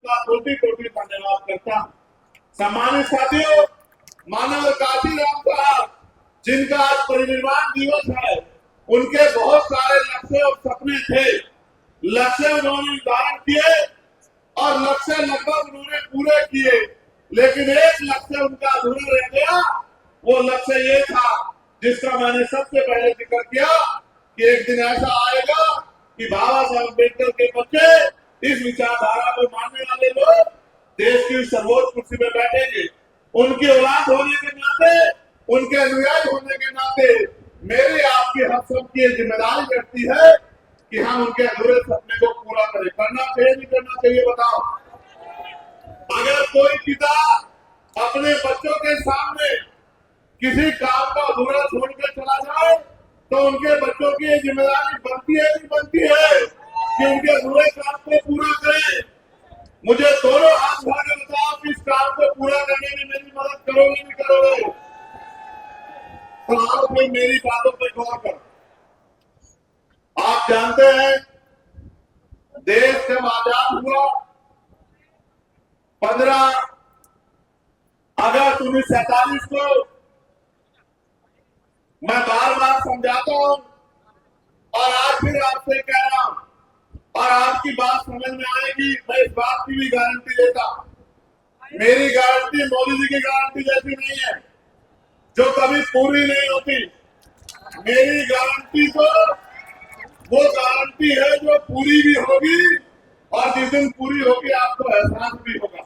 उनका कोटि कोटि धन्यवाद करता हूँ। सम्मानित साथियों, मानव काशीराम साहब जिनका आज परिनिर्वाण दिवस है, उनके बहुत सारे लक्ष्य और सपने थे। लक्ष्य उन्होंने निर्धारण किए और लक्ष्य लगभग उन्होंने पूरे किए, लेकिन एक लक्ष्य उनका अधूरा रह गया। वो लक्ष्य ये था जिसका मैंने सबसे पहले जिक्र किया कि एक दिन ऐसा आएगा कि बाबा साहब अम्बेडकर के बच्चे, इस विचारधारा को मानने वाले लोग देश की सर्वोच्च कुर्सी में बैठेंगे। उनकी औलाद होने के नाते, उनके अनुयायी होने के नाते मेरी आपकी हम सबकी जिम्मेदारी रहती है कि हम उनके अधूरे सपने को पूरा करें। करना चाहिए नहीं करना चाहिए बताओ? अगर कोई पिता अपने बच्चों के सामने किसी काम का अधूरा छोड़कर चला जाए तो उनके बच्चों की जिम्मेदारी बनती है नहीं बनती है कि उनके अधूरे काम को पूरा करें। मुझे दोनों हाथ उठा के बताओ कि इस काम को पूरा करने में मेरी मदद करोगे नहीं करोगे? तो आप लोग मेरी बातों पर गौर करो। आप जानते हैं देश जब आजाद हुआ 15 अगस्त 1947 को, मैं बार बार समझाता हूं और आज फिर आपसे कह रहा हूं और आपकी बात समझ में आएगी। मैं इस बात की भी गारंटी देता हूं। मेरी गारंटी मोदी जी की गारंटी जैसी नहीं है जो कभी पूरी नहीं होती। मेरी गारंटी तो वो गारंटी है जो पूरी भी होगी और जिस दिन पूरी होगी आपको एहसास भी होगा।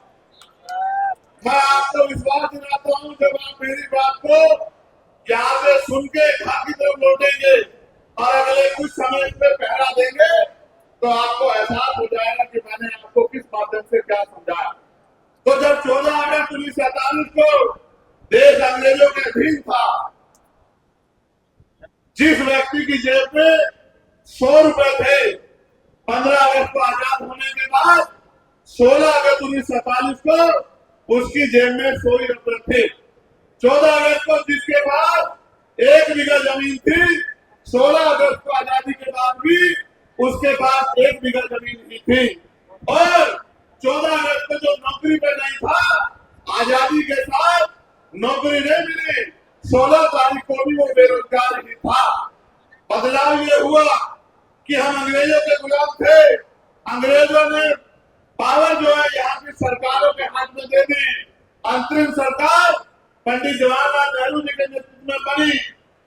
मैं आपको विश्वास दिलाता हूं जब आप मेरी बात को यहाँ से सुन के घर की तरफ लौटेंगे और अगले कुछ समय पे पहरा देंगे तो आपको एहसास हो जाएगा कि मैंने आपको किस माध्यम से क्या समझाया। तो जब 14 अगस्त 1947 को देश अंग्रेजों के अधीन था, जिस व्यक्ति की जेब में 100 रुपए थे, 15 अगस्त को आजाद होने के बाद 16 अगस्त 1947 को उसकी जेब में 100 रुपए थे। 14 अगस्त को जिसके पास 1 बीघा जमीन थी, 16 अगस्त को आजादी के बाद भी उसके पास 1 बीघा जमीन ही थी। और 14 अगस्त को जो नौकरी पे नहीं था, आजादी के साथ नौकरी नहीं मिली, 16 तारीख को भी वो बेरोजगार ही था। बदलाव ये हुआ कि हम अंग्रेजों के गुलाम थे। अंग्रेजों ने पावर जो है यहाँ की सरकारों के हाथ में दे दी। अंतरिम सरकार पंडित जवाहरलाल नेहरू जी के नेतृत्व में बनी,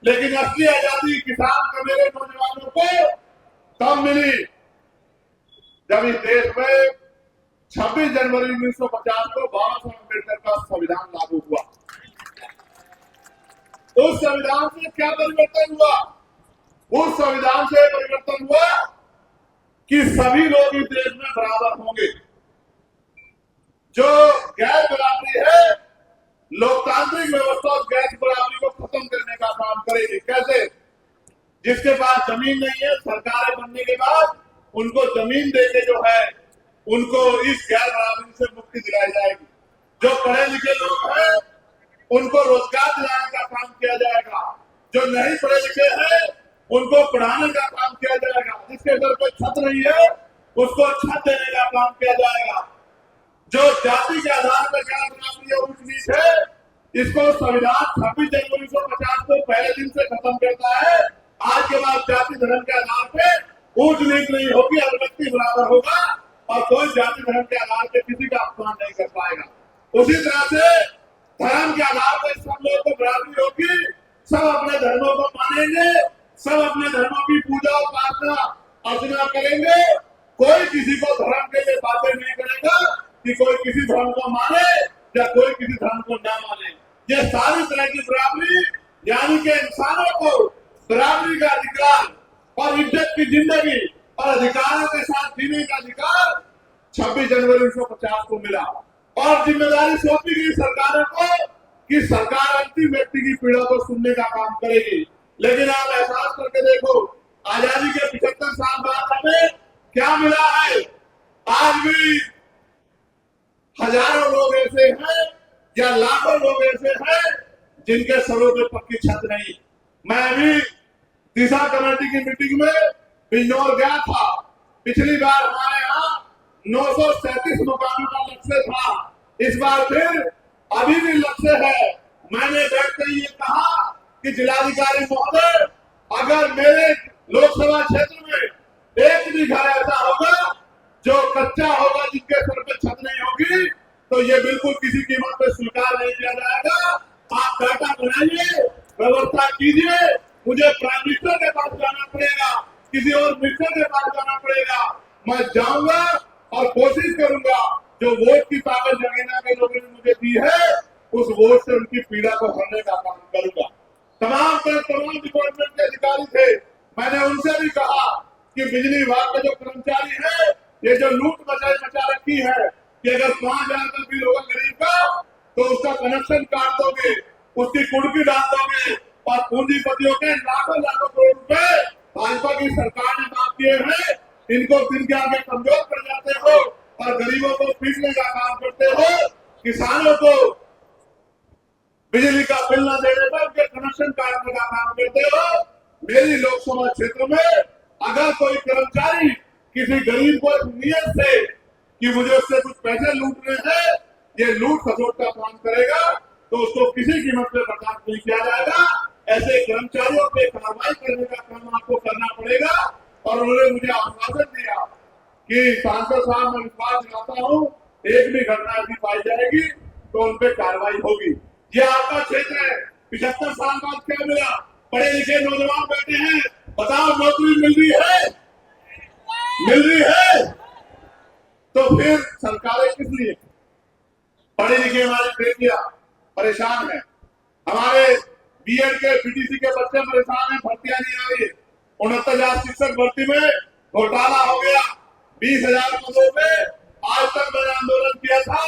लेकिन असली आजादी किसान का मेरे नौजवानों को तब मिली जब इस देश में 26 जनवरी 1950 को बाबा साहब अम्बेडकर का संविधान लागू हुआ। उस संविधान से क्या परिवर्तन हुआ? उस संविधान से परिवर्तन हुआ कि सभी लोग इस देश में बराबर होंगे। जो गैर बराबरी है, लोकतांत्रिक व्यवस्था उस गैर बराबरी को खत्म करने का काम करेगी। कैसे? जिसके पास जमीन नहीं है, सरकारें बनने के बाद उनको जमीन देके जो है उनको इस गैर बराबरी से मुक्ति दिलाई जाएगी। जो पढ़े लिखे लोग हैं उनको रोजगार दिलाने का काम किया जाएगा। जो नहीं पढ़े लिखे हैं उनको पढ़ाने का काम किया जाएगा। जिसके घर पे छत नहीं है उसको छत देने का काम किया जाएगा। जो जाति के आधार पर गैर बराबरी और उच्च नीच है, इसको संविधान 26 जनवरी 1950 को पहले दिन से खत्म करता है। आज के बाद जाति धर्म के आधार पे ऊंच नीच नहीं होगी, हर व्यक्ति बराबर होगा और कोई जाति धर्म के आधार पे किसी का अपमान नहीं कर पाएगा। उसी तरह से धर्म के आधार पर सब लोगों को बराबरी होगी। सब अपने धर्मों को मानेंगे, सब अपने धर्मों की पूजा उपासना अर्चना करेंगे। कोई किसी को धर्म के लिए बातें नहीं करेगा कि कोई किसी धर्म को माने या कोई किसी धर्म को ना माने। ये सारी तरह की बराबरी, यानी कि इंसानों को बराबरी का अधिकार और इज्जत की जिंदगी और अधिकारों के साथ जीने का अधिकार 26 जनवरी 1950 को मिला। और जिम्मेदारी सौंपी गई सरकारों को कि सरकार अंतिम व्यक्ति की पीड़ा को सुनने का काम करेगी। लेकिन आप एहसास करके देखो, आजादी के 75 साल बाद हमें क्या मिला है? आज भी हजारों लोग ऐसे हैं या लाखों लोग ऐसे हैं जिनके सरों पे पक्की छत नहीं। मैं अभी दिशा कमेटी की मीटिंग में बिजनौर गया था। पिछली बार हमारे यहाँ 937 मकानों का लक्ष्य था, इस बार फिर अभी भी लक्ष्य है। मैंने बैठकर ये कहा कि जिलाधिकारी महोदय, अगर मेरे लोकसभा क्षेत्र में एक भी घर ऐसा होगा जो कच्चा होगा, जिसके सर पे छत नहीं होगी, तो ये बिल्कुल किसी कीमत पे स्वीकार नहीं किया जाएगा। आप डाटा बनाइए, व्यवस्था कीजिए। मुझे प्राइम मिनिस्टर के पास जाना पड़ेगा, किसी और मिनिस्टर के पास जाना पड़ेगा, मैं जाऊंगा और कोशिश करूंगा जो वोट की ताकत जमीना के लोगों ने मुझे दी है, उस वोट से उनकी पीड़ा को हरने का काम करूंगा। तमाम डिपार्टमेंट के अधिकारी थे, मैंने उनसे भी कहा कि बिजली विभाग के जो कर्मचारी है, ये जो लूट मचा रखी है कि अगर 5,000 का बिल होगा गरीब का तो उसका कनेक्शन काट दोगे, उसकी कुर्की डाल दोगे, और पूंजीपतियों के लाखों लाखों करोड़ रुपए भाजपा की सरकार ने माफ किए हैं, इनको दिन के आगे कमजोर कर जाते हो और गरीबों को पीटने का काम करते हो। किसानों को बिजली का बिल न देने पर उनके कनेक्शन काटने का काम करते हो। मेरी लोकसभा क्षेत्र में अगर कोई कर्मचारी किसी गरीब को नियत से कि मुझे उससे कुछ पैसे लूटने हैं, ये लूट खसोट का काम करेगा, तो उसको किसी कीमत पे बर्दाश्त नहीं किया जाएगा। ऐसे कर्मचारियों पे कार्रवाई करने का काम आपको करना पड़ेगा। और उन्होंने मुझे आश्वासन दिया कि सांसद साहब, मैं विश्वास दिलाता हूँ, एक भी घटना ऐसी पाई जाएगी तो उन पे कार्रवाई होगी। ये आपका क्षेत्र है, 75 साल बाद क्या मिला? पढ़े लिखे नौजवान बैठे हैं, बताओ नौकरी मिल रही है? मिल रही है? तो फिर सरकारें किस लिए? पढ़े लिखे हमारी बेटियां परेशान है, हमारे बीएड के बीटीसी के बच्चे परेशान है, भर्तियां नहीं आ रही। 69,000 शिक्षक भर्ती में घोटाला हो गया, 20,000 पदों पे आज तक मैंने आंदोलन किया था,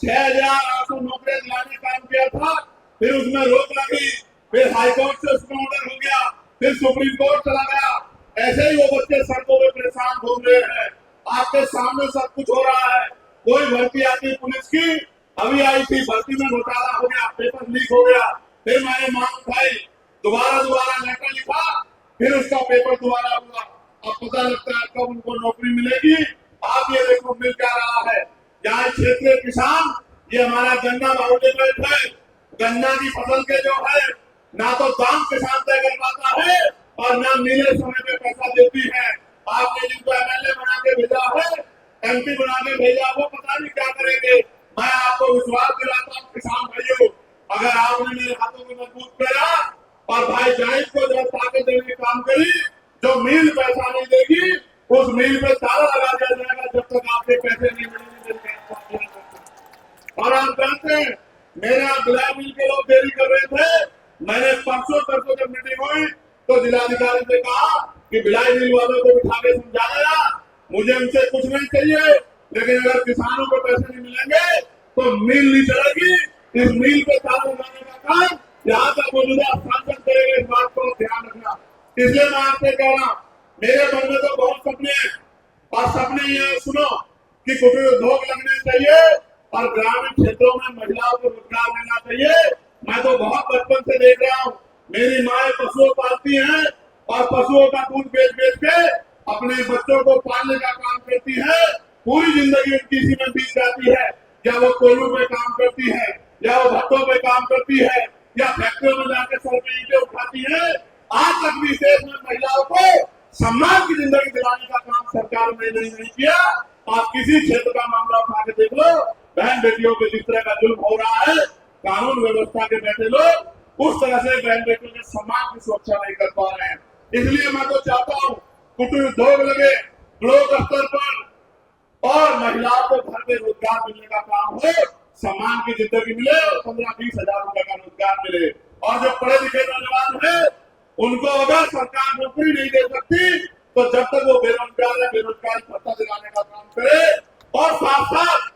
6,800 नौकरियां दिलाने का काम किया था, फिर उसमें रोक लगी, फिर हाईकोर्ट से उसमें ऑर्डर हो गया, फिर सुप्रीम कोर्ट चला गया। ऐसे ही वो बच्चे सड़कों में परेशान घूम रहे हैं। आपके सामने सब कुछ हो रहा है। कोई भर्ती आती पुलिस की, अभी आई थी, भर्ती में घोटाला हो गया, पेपर लीक हो गया, फिर मैंने मांग उठाई, दोबारा लेटर लिखा, फिर उसका पेपर दोबारा हुआ। अब पता लगता है कब उनको नौकरी मिलेगी। आप ये देखो मिल क्या रहा है। यहाँ क्षेत्रीय किसान, ये हमारा गन्ना बाउंड्री बेल्ट है, गन्ना की फसल के जो है ना तो दाम किसान तय कर पाता है और ना नीले समय में पैसा देती है। आपने जिनको एमएलए बना के भेजा है, एमपी बना के भेजा, वो पता नहीं क्या करेंगे। मैं आपको विश्वास दिलाता हूँ किसान भाइयों, अगर आपने मेरे हाथों को मजबूत किया और भाई जाहिद को जब ताकत देने का काम करी, जो मिल पैसा नहीं देगी उस मिल पे ताला लगा दिया जाएगा जब तक आपके पैसे नहीं मिलेंगे। और आप जानते हैं मेरे यहाँ बिलाई मिल के लोग देरी कर रहे थे। मैंने परसों जब मीटिंग हुई तो जिलाधिकारी से कहा कि बिलाई मिल वालों को बिठा के समझाया, मुझे उनसे कुछ नहीं चाहिए, लेकिन अगर किसानों को पैसे नहीं मिलेंगे तो मिल नहीं चलेगी। इस मिल पे ताला लगाने का काम यहाँ तक मौजूदा सांसद करेंगे, इस बात को ध्यान रखना। इसलिए मैं आपसे कह रहा हूँ, मेरे मन में तो बहुत सपने हैं, और सपने ये सुनो कि कुटीर उद्योग लगने चाहिए और ग्रामीण क्षेत्रों में महिलाओं को रोजगार मिलना चाहिए। मैं तो बहुत बचपन से देख रहा हूँ, मेरी माए पशुओं पालती हैं और पशुओं का दूध बेच बेच के अपने बच्चों को पालने का काम करती है। पूरी जिंदगी उनकी इसी में बीत जाती है, या वो कोयलों पे काम करती है, या वो भट्टों पे काम करती है, या फैक्ट्रियों में जाकर सर पे ईंटें उठाती है। आज तक भी देश में महिलाओं को सम्मान की जिंदगी दिलाने का काम सरकार ने नहीं किया। आप किसी क्षेत्र का मामला उठा के देख लो, बहन बेटियों के जिस तरह का जुल्म हो रहा है, कानून व्यवस्था के बैठे लोग उस तरह से बहन बेटियों के सम्मान की सुरक्षा नहीं कर पा रहे हैं। इसलिए मैं तो चाहता हूँ कुटीर उद्योग लगे ब्लॉक स्तर पर और महिलाओं को घर में रोजगार मिलने का काम हो, सम्मान की जिंदगी मिले और 15-20 हजार रुपए का रोजगार मिले। और जो पढ़े लिखे नौजवान है उनको अगर सरकार नौकरी नहीं दे सकती तो जब तक वो बेरोजगार है, बेरोजगारी भत्ता दिलाने का काम करे और साथ साथ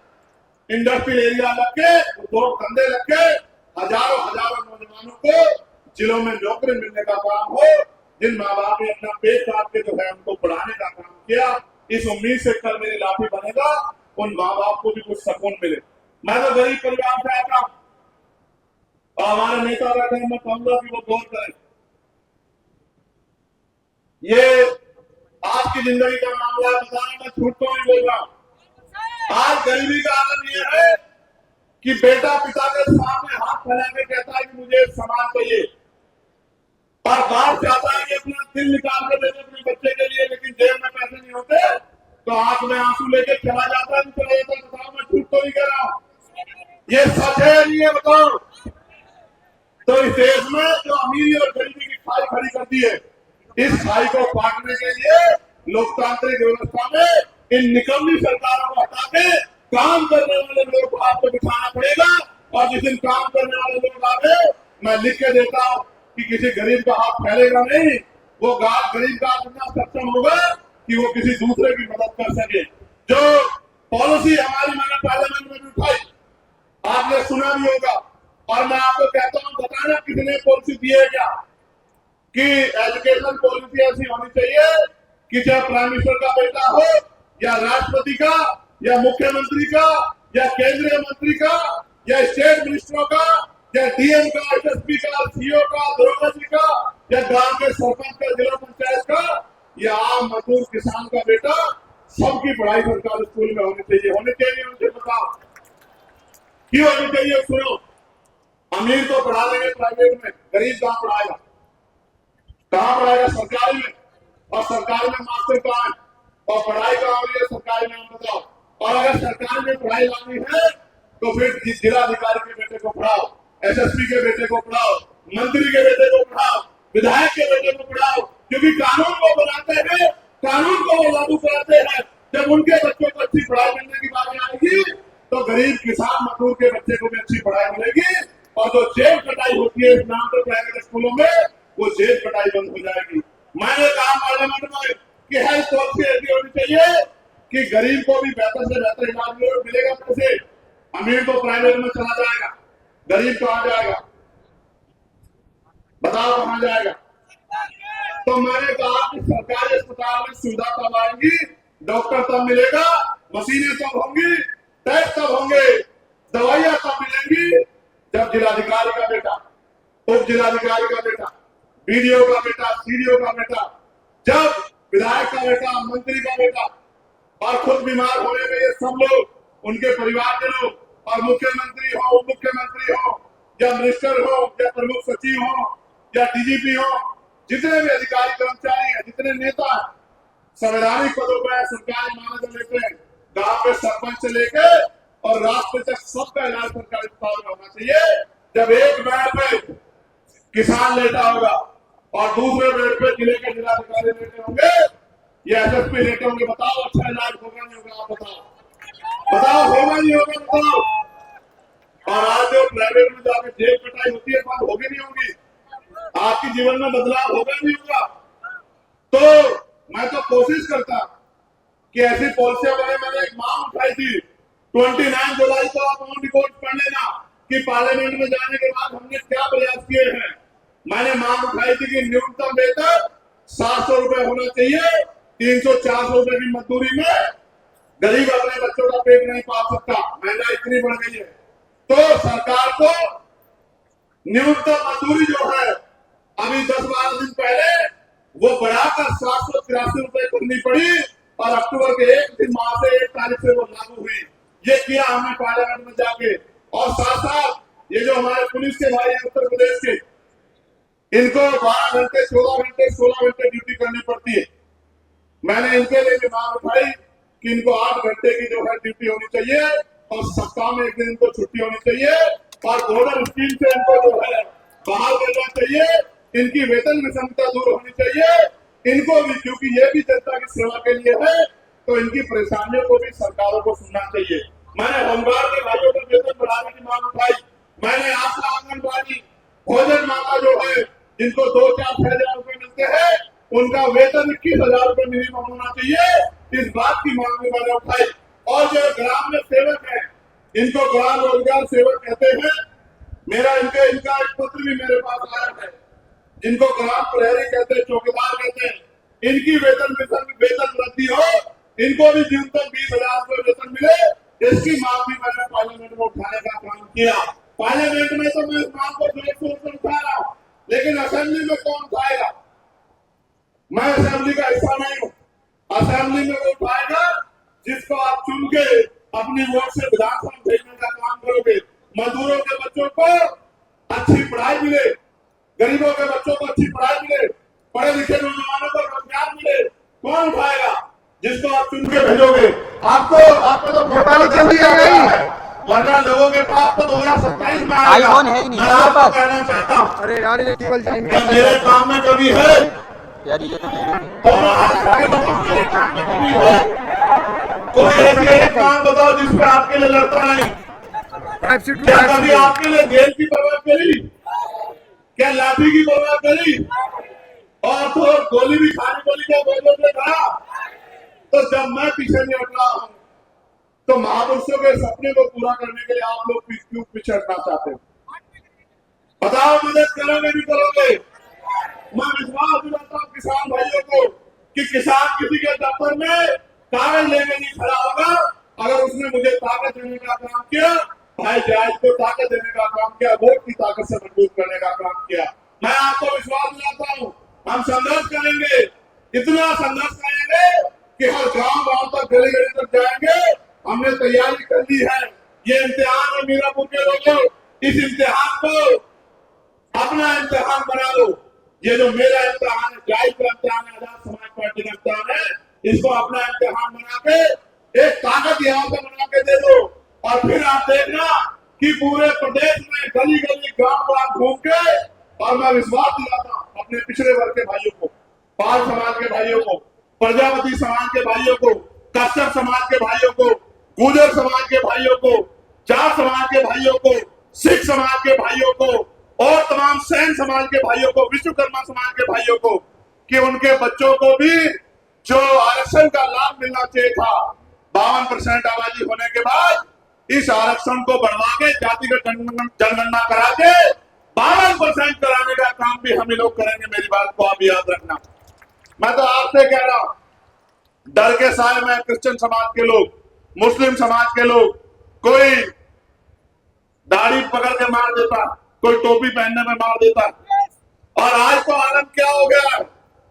इंडस्ट्रियल एरिया लग के, उद्योग धंधे लग के हजारों नौजवानों को जिलों में नौकरी मिलने का काम हो। जिन माँ बाप ने अपना पेट काट के जो है उनको पढ़ाने का काम किया, इस उम्मीद से कल मेरी लाठी बनेगा, उन माँ बाप को भी कुछ सुकून मिले। मैं तो गरीब परिवार से आता हूँ और हमारे नेता बैठे हैं, मैं कहूंगा कि वो गौर करें। ये आज की जिंदगी का मामला बताने में झूठ तो नहीं बोल रहा हूं। आज गरीबी का आलम ये कि बेटा पिता के सामने हाथ फैला के कहता है कि मुझे सामान चाहिए, और बाप चाहता है कि अपना दिल निकाल कर दे दे अपने बच्चे के लिए, लेकिन जेब में पैसे नहीं होते तो आंख में आंसू लेके चला जाता है, चला जाता है। बताओ मैं झूठ तो नहीं कह रहा हूं, ये सच है नहीं है बताओ। तो इस देश में जो अमीरी और गरीबी की खाई खड़ी कर दी है, इस खाई को पाटने के लिए लोकतांत्रिक व्यवस्था में इन निकम्मी सरकारों को हटा के काम करने वाले लोग को आपको बिठाना पड़ेगा। और जिस दिन काम करने वाले लोग आगे, मैं लिख के देता हूं कि किसी गरीब का हाथ फैलेगा नहीं, वो गरीब का इतना सक्षम होगा कि वो किसी दूसरे की मदद कर सके। जो पॉलिसी हमारी मैंने पार्लियामेंट में भी उठाई, आपने सुना भी होगा, और मैं आपको कहता हूं बताना कितने पॉलिसी दिए क्या, कि एजुकेशन पॉलिसी ऐसी होनी चाहिए कि चाहे प्राइम मिनिस्टर का बेटा हो, या राष्ट्रपति का, या मुख्यमंत्री का, या केंद्रीय मंत्री का, या स्टेट मिनिस्टरों का, या डीएम का, एसएसपी का, सीओ का, दरोगा जी का, या गांव के सरपंच का, जिला पंचायत का, या आम मजदूर किसान का बेटा, सबकी पढ़ाई सरकारी स्कूल में होनी चाहिए। होनी चाहिए, मुझे बताओ क्यों होनी चाहिए? सुनो, अमीर तो पढ़ा देंगे प्राइवेट में, गरीब कहां पढ़ाएगा? कहां पढ़ाएगा? सरकारी में। और सरकारी में मास्टर कहां है? और पढ़ाई कहां हो रही है सरकारी में? बताओ। और अगर सरकार में पढ़ाई लानी है तो फिर जिलाधिकारी के बेटे को पढ़ाओ, एसएसपी के बेटे को पढ़ाओ, मंत्री के बेटे को पढ़ाओ, विधायक के बेटे को पढ़ाओ, क्योंकि कानून को बनाते हैं, कानून को वो लागू कराते हैं। जब उनके बच्चों को अच्छी पढ़ाई मिलने की बात आएगी तो गरीब किसान मजदूर के बच्चे को भी अच्छी पढ़ाई मिलेगी। और जो जेब कटाई होती है इस नाम पर प्राइवेट स्कूलों में, वो जेब कटाई बंद हो जाएगी। मैंने कहा पार्लियामेंट में कि हेल्थ पॉलिसी ऐसी होनी चाहिए कि गरीब को भी बेहतर से बेहतर इलाज मिलेगा। कैसे? अमीर तो प्राइवेट में चला जाएगा, गरीब तो आ जाएगा। बताओ कहां जाएगा? तो मैंने कहा कि सरकारी अस्पताल में सुविधा तब आएगी, डॉक्टर तब मिलेगा, मशीनें तब होंगी, टेस्ट तब होंगे, दवाइयां तब मिलेंगी जब जिलाधिकारी का बेटा, उप जिलाधिकारी का बेटा, बीडीओ का बेटा, सीडीओ का बेटा, जब विधायक का बेटा, मंत्री का बेटा, और खुद बीमार होने में ये सब लोग, उनके परिवार के लोग, और मुख्यमंत्री हो, उप मुख्यमंत्री हो, या मिनिस्टर हो, या प्रमुख सचिव हो, या डीजीपी हो, जितने भी अधिकारी कर्मचारी हैं, जितने नेता हैं, संवैधानिक पदों पर सरकारी मानद लेते हैं, गांव में सरपंच से लेके और राष्ट्र तक सबका इलाज सरकारी अस्पताल में होना चाहिए। जब एक बेड पे किसान लेटा होगा और दूसरे बेड पे जिले के जिलाधिकारी लेटे होंगे, या एसएसपी लेटे होंगे, बताओ अच्छा इलाज होगा नहीं होगा? आप बताओ, बताओ होगा नहीं होगा? बताओ। और आज जो प्राइवेट में जाकर जेब कटाई होती है, बात होगी नहीं होगी? आपके जीवन में बदलाव होगा नहीं होगा? तो मैं तो कोशिश करता कि ऐसी पॉलिसियां बने। मैंने एक मांग उठाई थी 29 जुलाई को, आप ऑन रिकॉर्ड पढ़ लेना कि पार्लियामेंट में जाने के बाद हमने क्या प्रयास किए हैं। मैंने मांग उठाई थी कि न्यूनतम वेतन 700 रुपए होना चाहिए, 300-400 रुपए की मजदूरी में गरीब अपने बच्चों का पेट नहीं पाल सकता, महंगाई इतनी बढ़ गई है। तो सरकार को न्यूनतम मजदूरी जो है अभी 10-12 दिन पहले वो बढ़ाकर 783 रुपए करनी पड़ी, और अक्टूबर के 1 माह से 1 तारीख से वो लागू हुई। ये किया हमने पार्लियामेंट में जाके। और साथ साथ ये जो हमारे पुलिस के भाई हैं उत्तर प्रदेश के, इनको 12 घंटे 14 घंटे 16 घंटे ड्यूटी करनी पड़ती है। मैंने इनके लिए भी मांग उठाई कि इनको 8 घंटे की जो है ड्यूटी होनी चाहिए, और सप्ताह में 1 दिन इनको छुट्टी होनी चाहिए, और बॉर्डर स्कीम से इनको जो है बाहर करना चाहिए। इनकी वेतन विषमता दूर होनी चाहिए इनको भी, क्योंकि ये भी जनता की सेवा के लिए है, तो इनकी परेशानियों को भी सरकारों को सुनना चाहिए। मैंने होमगार्ड के भाइयों का वेतन बढ़ाने की मांग उठाई। मैंने आशा आंगनबाड़ी भोजन माता जो है, जिनको 2-4-6 हजार रुपए मिलते हैं, उनका वेतन 21,000 रुपए मिनिमम होना चाहिए। इस बात की मांग भी मैंने उठाई। और जो ग्राम में सेवक है, इनको ग्राम रोजगार सेवक कहते हैं। इनका एक पत्र भी मेरे पास आया है, जिनको ग्राम प्रहरी कहते हैं, चौकीदार कहते हैं। इनकी वेतन वृद्धि हो, इनको भी न्यूनतम 20,000 रुपए वेतन मिले, इसकी मांग भी मैंने पार्लियामेंट में उठाने का काम किया। पार्लियामेंट में तो मैं इस मांग को जोर शोर से उठा रहा हूं, लेकिन असेंबली में कौन उठाएगा? मैं असेंबली का हिस्सा नहीं हूं। असेंबली में वो उठाएगा जिसको आप चुन के अपनी वोट से विधानसभा भेजने का काम करोगे। मजदूरों के बच्चों को अच्छी पढ़ाई मिले, गरीबों के बच्चों को अच्छी पढ़ाई मिले, पढ़े लिखे नौजवानों को रोजगार मिले, कौन उठाएगा? जिसको आप चुन के भेजोगे। आपको तो घोटाला कर दिया गया है, वरना लोगों के पास तो 2027 में आएगा। आईफोन है ही नहीं, मैं आपको कहना चाहता हूँ, अरे यार ये केवल टाइम क्या मेरे काम में कभी है? यार ये तो कोई ऐसी एक काम बताओ जिस पे आपके लिए लड़ता नहीं। क्या कभी आपके लिए जेल की परवाह करी? क्या लाठी की परवाह करी? और तो गोली भी खाने वाली क्या बोलो से कहा? तो जब मैं पीछे नहीं हट रहा हूं तो महापुरुषों के सपने को पूरा करने के लिए आप लोग क्यों पीछे हटना चाहते हो? बताओ, मदद करोगे नहीं करोगे? मैं विश्वास दिलाता हूं किसान भाइयों को कि किसान किसी के दफ्तर में कागज लेने नहीं खड़ा होगा। अगर उसने मुझे ताकत देने का काम किया, भाई जायज को ताकत देने का काम किया, वोट की ताकत से मजबूत करने का काम किया, मैं आपको विश्वास दिलाता हूं हम संघर्ष करेंगे, इतना संघर्ष करेंगे कि हर गांव तक, गली गली तक जाएंगे। हमने तैयारी कर ली है। ये इम्तिहान है मीरापुर के लोगों, इस इम्तिहान को अपना इम्तिहान बना लो। ये जो मेरा इम्तिहान है, जायज का इम्तिहान है, आजाद समाज पार्टी का इम्तिहान है, इसको अपना इम्तिहान बना के एक ताकत यहाँ पे बना के दे दो। और फिर आप देखना कि पूरे प्रदेश में गली गली गांव आप घूम के, और मैं विश्वास दिलाता हूं अपने पिछड़े वर्ग के भाइयों को, पाल समाज के भाइयों को, प्रजापति समाज के भाइयों को, कश्यप समाज के भाइयों को, गुर्जर समाज के भाइयों को, जाट समाज के भाइयों को, सिख समाज के भाइयों को, और तमाम सैन समाज के भाइयों को, विश्वकर्मा समाज के भाइयों को, कि उनके बच्चों को भी जो आरक्षण का लाभ मिलना चाहिए था, 52% आबादी होने के बाद इस आरक्षण को बढ़वा के जातिगत जनगणना करा के 52% कराने का काम भी हम लोग करेंगे। मेरी बात को आप याद रखना। मैं तो आपसे कह रहा हूं, डर के साए में क्रिश्चियन समाज के लोग, मुस्लिम समाज के लोग, कोई दाढ़ी पकड़ के मार देता, कोई टोपी पहनने में मार देता। और आज तो आलम क्या हो गया,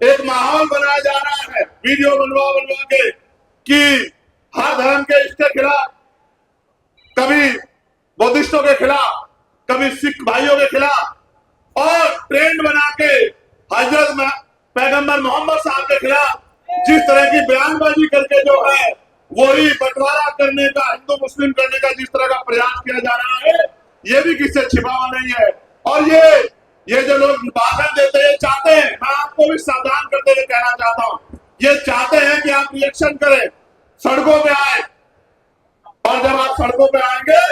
एक माहौल बनाया जा रहा है वीडियो बनवा के कि हर धर्म के इसके खिलाफ, कभी बुद्धिस्टों के खिलाफ, कभी सिख भाइयों के खिलाफ, और ट्रेंड बना के हजरत पैगंबर मोहम्मद साहब के खिलाफ जिस तरह की बयानबाजी करके जो है वही बंटवारा करने का, हिंदू मुस्लिम करने का जिस तरह का प्रयास किया जा रहा है, ये भी किससे छिपा हुआ नहीं है। और ये जो लोग भाषण देते हैं, चाहते हैं, मैं आपको भी सावधान करते हुए कहना चाहता हूं, ये चाहते हैं कि आप रिएक्शन करें, सड़कों पे आए, और जब आप सड़कों पे आएंगे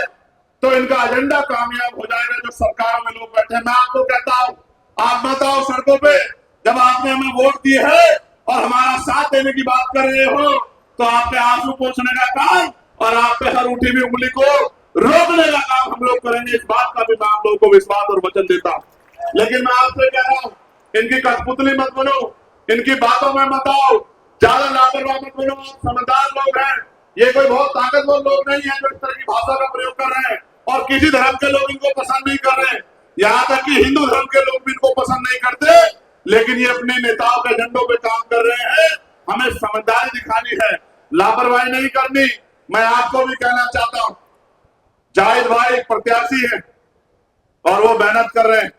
तो इनका एजेंडा कामयाब हो जाएगा। जो सरकारों में लोग बैठे हैं, मैं आपको कहता हूं, आप मत आओ सड़कों पे। जब आपने हमें वोट दी है और हमारा साथ देने की बात कर रहे हो, तो आप पे आंसू पोंछने का काम और आप पे हर उठी हुई उंगली को रोकने का काम हम लोग करेंगे। इस बात का भी मैं आप लोगों को विश्वास और वचन देता हूं। लेकिन मैं आपसे कह रहा हूं, इनकी कठपुतली मत बनो, इनकी बातों में मत आओ, ज्यादा लापरवाह मत बनो। आप समझदार लोग हैं, ये कोई बहुत ताकतवर लोग नहीं है जो इस तरह की भाषा का प्रयोग कर रहे हैं, और किसी धर्म के लोग इनको पसंद नहीं कर रहे हैं, यहाँ तक कि हिंदू धर्म के लोग भी इनको पसंद नहीं करते। लेकिन ये अपने नेताओं के एजेंडों पे काम कर रहे हैं। हमें समझदारी दिखानी है, लापरवाही नहीं करनी। मैं आपको भी कहना चाहता हूं, जाहिद भाई प्रत्याशी है और वो मेहनत कर रहे हैं,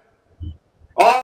और